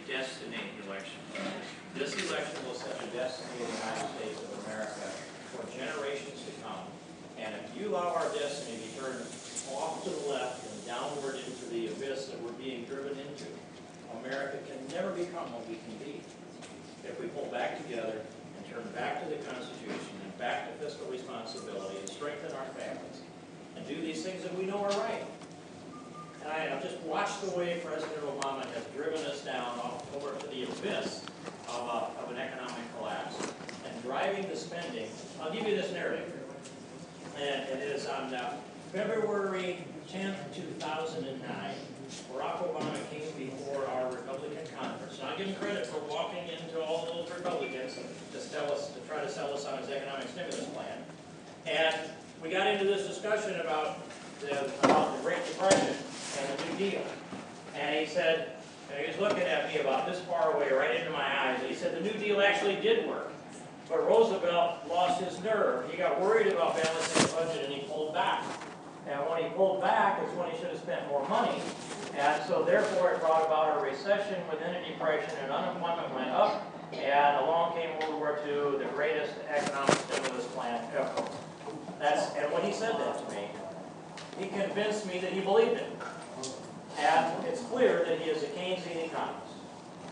destiny election. This election will set the destiny of the United States of America for generations to come. And if you allow our destiny to be turned off to the left and downward into the abyss that we're being driven into, America can never become what we can be. If we pull back together and turn back to the Constitution and back to fiscal responsibility and strengthen our families and do these things that we know are right. And I just watched the way President Obama has driven us down over to the abyss of an economic collapse and driving the spending. I'll give you this narrative. And it is on February 10th, 2009, Barack Obama came before our Republican conference. And I give him credit for walking into all those Republicans to try to sell us on his economic stimulus plan. And we got into this discussion about the Great Depression and the New Deal. And he said, and he was looking at me about this far away, right into my eyes, and he said the New Deal actually did work. But Roosevelt lost his nerve. He got worried about balancing the budget and he pulled back. And when he pulled back, it's when he should have spent more money. And so therefore it brought about a recession within a depression, and unemployment went up, and along came World War II, the greatest economic stimulus plan ever. And when he said that to me, he convinced me that he believed it. And it's clear that he is a Keynesian economist,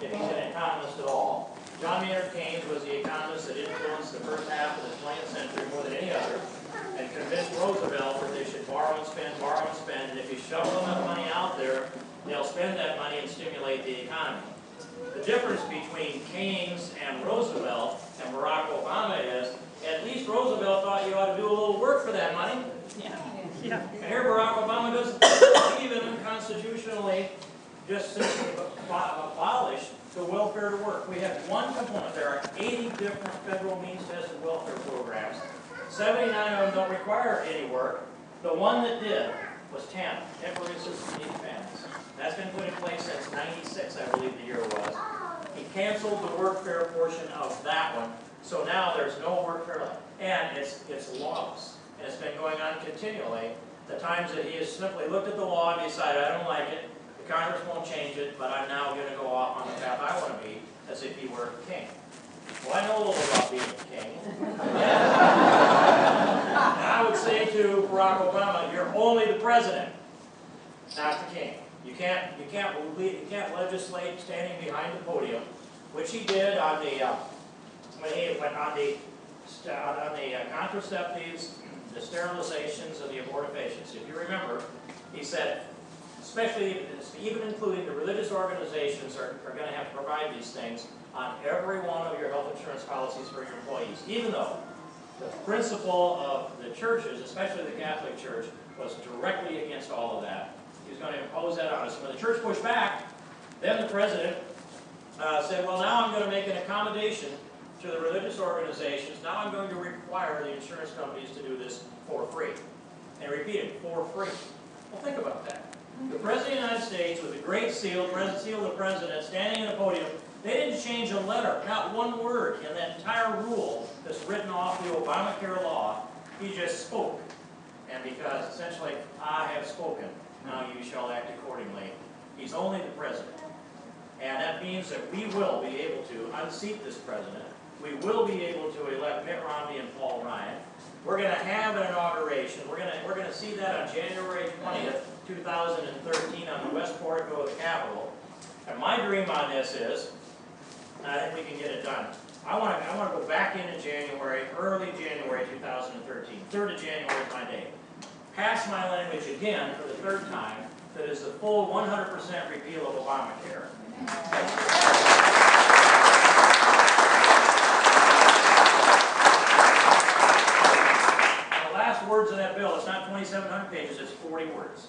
if he's an economist at all. John Maynard Keynes was the economist that influenced the first half of the 20th century more than any other, and convinced Roosevelt that they should borrow and spend, and if you shovel enough money out there, they'll spend that money and stimulate the economy. The difference between Keynes and Roosevelt and Barack Obama is, at least Roosevelt thought you ought to do a little work for that money. Yeah. And here Barack Obama doesn't even unconstitutionally just simply abolish the welfare to work. We have one component. There are 80 different federal means-tested welfare programs. 79 of them don't require any work. The one that did was TANF, Temporary Assistance to Needy Families. That's been put in place since '96, I believe the year was. He canceled the workfare portion of that one, so now there's no workfare left. And it's lawless. And it's been going on continually. The times that he has simply looked at the law and decided, I don't like it, the Congress won't change it, but I'm now going to go off on the path I want to be, as if he were king. Well, I know a little about being a king. And I would say to Barack Obama, you're only the president, not the king. You can't legislate standing behind the podium, which he did on the contraceptives, the sterilizations, and the abortifacients. If you remember, he said, especially, even including the religious organizations are going to have to provide these things on every one of your health insurance policies for your employees, even though the principle of the churches, especially the Catholic Church, was directly against all of that. He was going to impose that on us. When the church pushed back, then the president said, well, now I'm going to make an accommodation to the religious organizations. Now I'm going to require the insurance companies to do this for free. And repeated, for free. Well, think about that. The President of the United States, with the great seal, seal of the President, standing in the podium, they didn't change a letter, not one word in that entire rule that's written off the Obamacare law. He just spoke. And because, essentially, I have spoken, now you shall act accordingly. He's only the President. And that means that we will be able to unseat this President. We will be able to elect Mitt Romney and Paul Ryan. We're going to have an inauguration. We're going to see that on January 20th, 2013 on the West Portico of the Capitol. And my dream on this is, and I think we can get it done, I want to go back into January, early January 2013. 3rd of January is my date. Pass my language again for the 3rd time that is the full 100% repeal of Obamacare. The last words of that bill, it's not 2,700 pages, it's 40 words.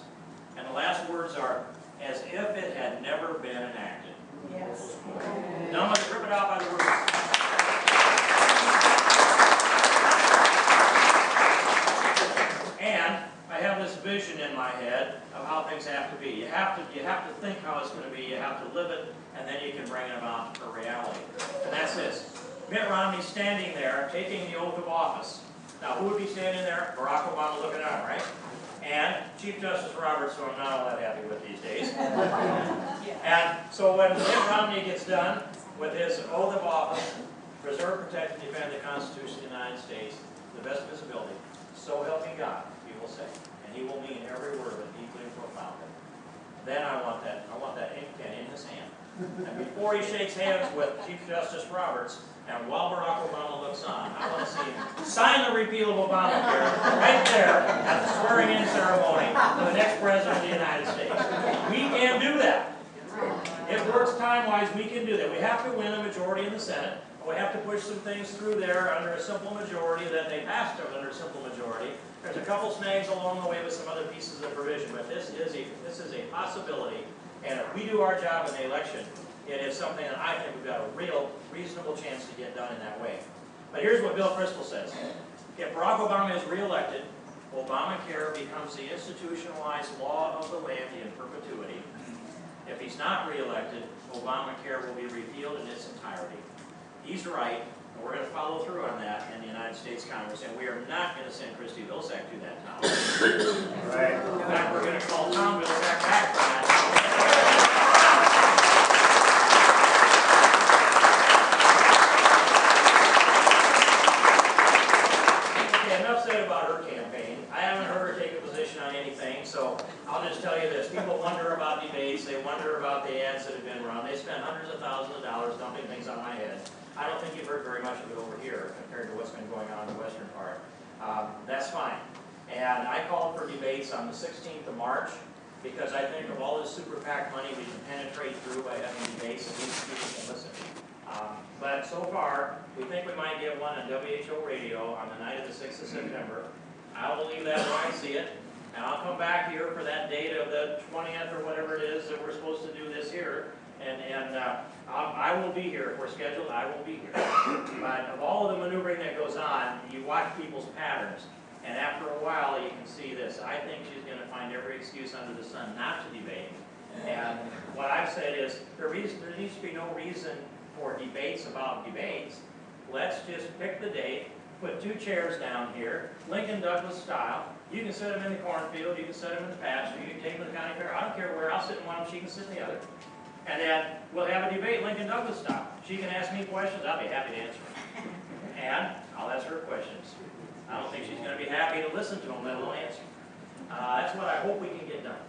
And the last words are, as if it had never been enacted. Yes. Now I'm going to rip it out by the roots. And I have this vision in my head of how things have to be. You have to think how it's going to be, you have to live it, and then you can bring it about for reality. And that's this. Mitt Romney standing there, taking the oath of office. Now, who would be standing there? Barack Obama looking at him, right? And Chief Justice Roberts, who I'm not all that happy with these days. And so when Mitt Romney gets done with his oath of office, preserve, protect, and defend the Constitution of the United States to the best of his ability, so help me God, he will say. And he will mean every word of it deeply and profoundly. Then I want that ink pen in his hand. And before he shakes hands with Chief Justice Roberts, and while Barack Obama looks on, I want to see him sign the repeal of Obamacare right there at the swearing-in ceremony for the next president of the United States. We can do that. It works time-wise, we can do that. We have to win a majority in the Senate. We have to push some things through there under a simple majority that they passed under a simple majority. There's a couple snags along the way with some other pieces of provision, but this is a possibility. And if we do our job in the election, it is something that I think we've got a real, reasonable chance to get done in that way. But here's what Bill Kristol says. If Barack Obama is reelected, Obamacare becomes the institutionalized law of the land in perpetuity. If he's not reelected, Obamacare will be repealed in its entirety. He's right, and we're going to follow through on that in the United States Congress, and we are not going to send Christy Vilsack to that town. Right. In fact, we're going to call Tom Vilsack back from that town. Okay, enough said about her campaign. I haven't heard her take a position on anything, so I'll just tell you this. People wonder about debates. They wonder about the ads that have been run. They spend hundreds of thousands of dollars dumping things on my head. I don't think you've heard very much of it over here compared to what's been going on in the western part. That's fine. And I called for debates on the 16th of March because I think of all this Super PAC money we can penetrate through by having debates and these people can listen. But so far, we think we might get one on WHO radio on the night of the 6th of September. I'll believe that when I see it. And I'll come back here for that date of the 20th or whatever it is that we're supposed to do this here. And I will be here. If we're scheduled, I will be here. But of all of the maneuvering that goes on, you watch people's patterns. And after a while, you can see this. I think she's going to find every excuse under the sun not to debate. And what I've said is, there needs to be no reason for debates about debates. Let's just pick the date, put 2 chairs down here, Lincoln Douglas style. You can set them in the cornfield, you can set them in the pasture, you can take them to the county fair. I don't care where. I'll sit in one, she can sit in the other. And then we'll have a debate Lincoln Douglas style. She can ask me questions, I'll be happy to answer them. And I'll ask her questions. I don't think she's going to be happy to listen to them, let alone answer. That's what I hope we can get done.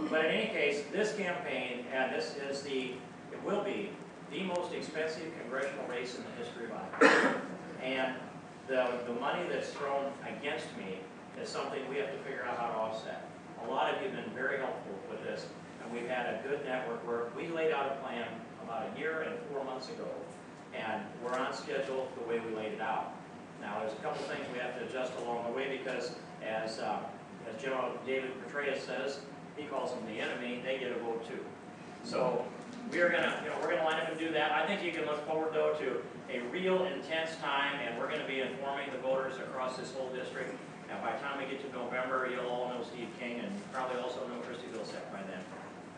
But in any case, this campaign, and this is it will be the most expensive congressional race in the history of Iowa. And the money that's thrown against me is something we have to figure out how to offset. A lot of you have been very helpful with this, and we've had a good network work. We laid out a plan about a year and 4 months ago, and we're on schedule the way we laid it out. Now, there's a couple things we have to adjust along the way because, as General David Petraeus says, he calls them the enemy. They get a vote too. So we're gonna line up and do that. I think you can look forward though to a real intense time, and we're going to be informing the voters across this whole district. And by the time we get to November, you'll all know Steve King and probably also know Christy Vilsack by then.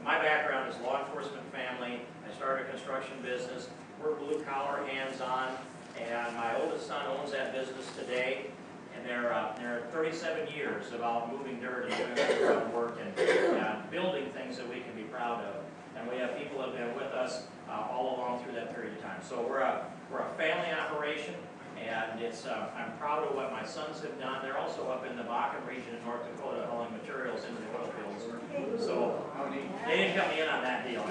My background is law enforcement family. I started a construction business. We're blue collar, hands-on, and my oldest son owns that business today. And they're 37 years about moving dirt and doing underground work and building things that we can be proud of. And we have people that have been with us all along through that period of time. So we're a family operation, and I'm proud of what my sons have done. They're also up in the Bakken region in North Dakota hauling materials into the oil fields. So they didn't cut me in on that deal.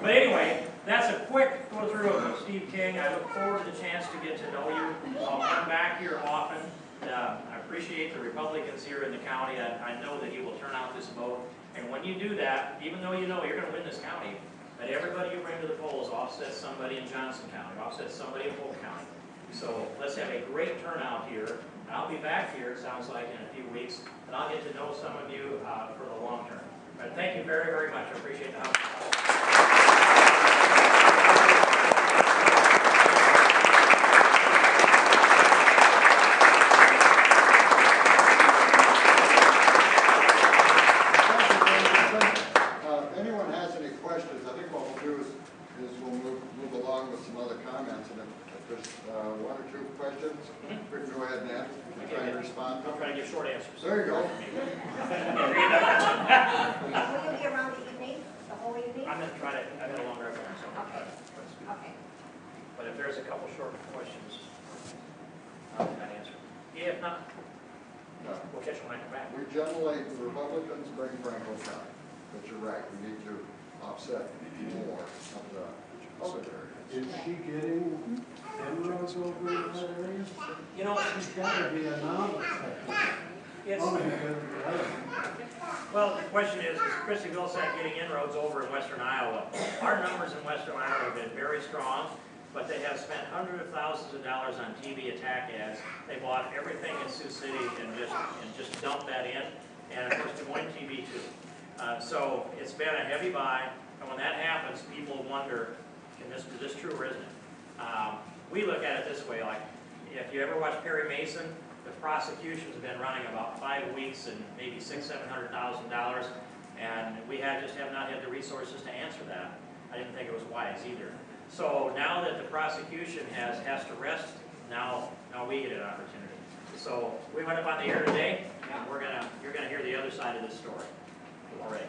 But anyway, that's a quick go through of Steve King. I look forward to the chance to get to know you. I'll come back here often. I appreciate the Republicans here in the county. I know that you will turn out this vote. And when you do that, even though you know you're going to win this county, but everybody you bring to the polls offsets somebody in Johnson County, offsets somebody in Polk County. So let's have a great turnout here. And I'll be back here, it sounds like, in a few weeks, and I'll get to know some of you for the long term. But thank you very, very much. I appreciate the help. We'll move along with some other comments, and if Just one or two questions. We can go ahead and answer. Try and respond. I'm trying to give short answers. There you go. Will you be around the evening, the whole evening? I'm gonna try to, I've got a longer reference, so I'm gonna try to. Okay. But if there's a couple short questions, I'll try to answer. If not, No. we'll catch them when I come back. We generally, the Republicans bring Franklin County, but you're right, we need to offset more of the other areas. Is she getting inroads over in that area? You know, She's gotta be anomalous. it's, Only because of the other. well, the question is Christy Vilsack getting inroads over in western Iowa? Our numbers in western Iowa have been very strong, but they have spent hundreds of thousands of dollars on TV attack ads. They bought everything in Sioux City and just dumped that in, and of course Des Moines TV too. So it's been a heavy buy, and when that happens, people wonder, is this true or isn't it? We look at it this way, like, if you ever watch Perry Mason, the prosecution's been running about 5 weeks and maybe $600,000-700,000, and we just have not had the resources to answer that. I didn't think it was wise either. So now that the prosecution has to rest, now we get an opportunity. So we went up on the air today, and you're gonna hear the other side of this story. All right.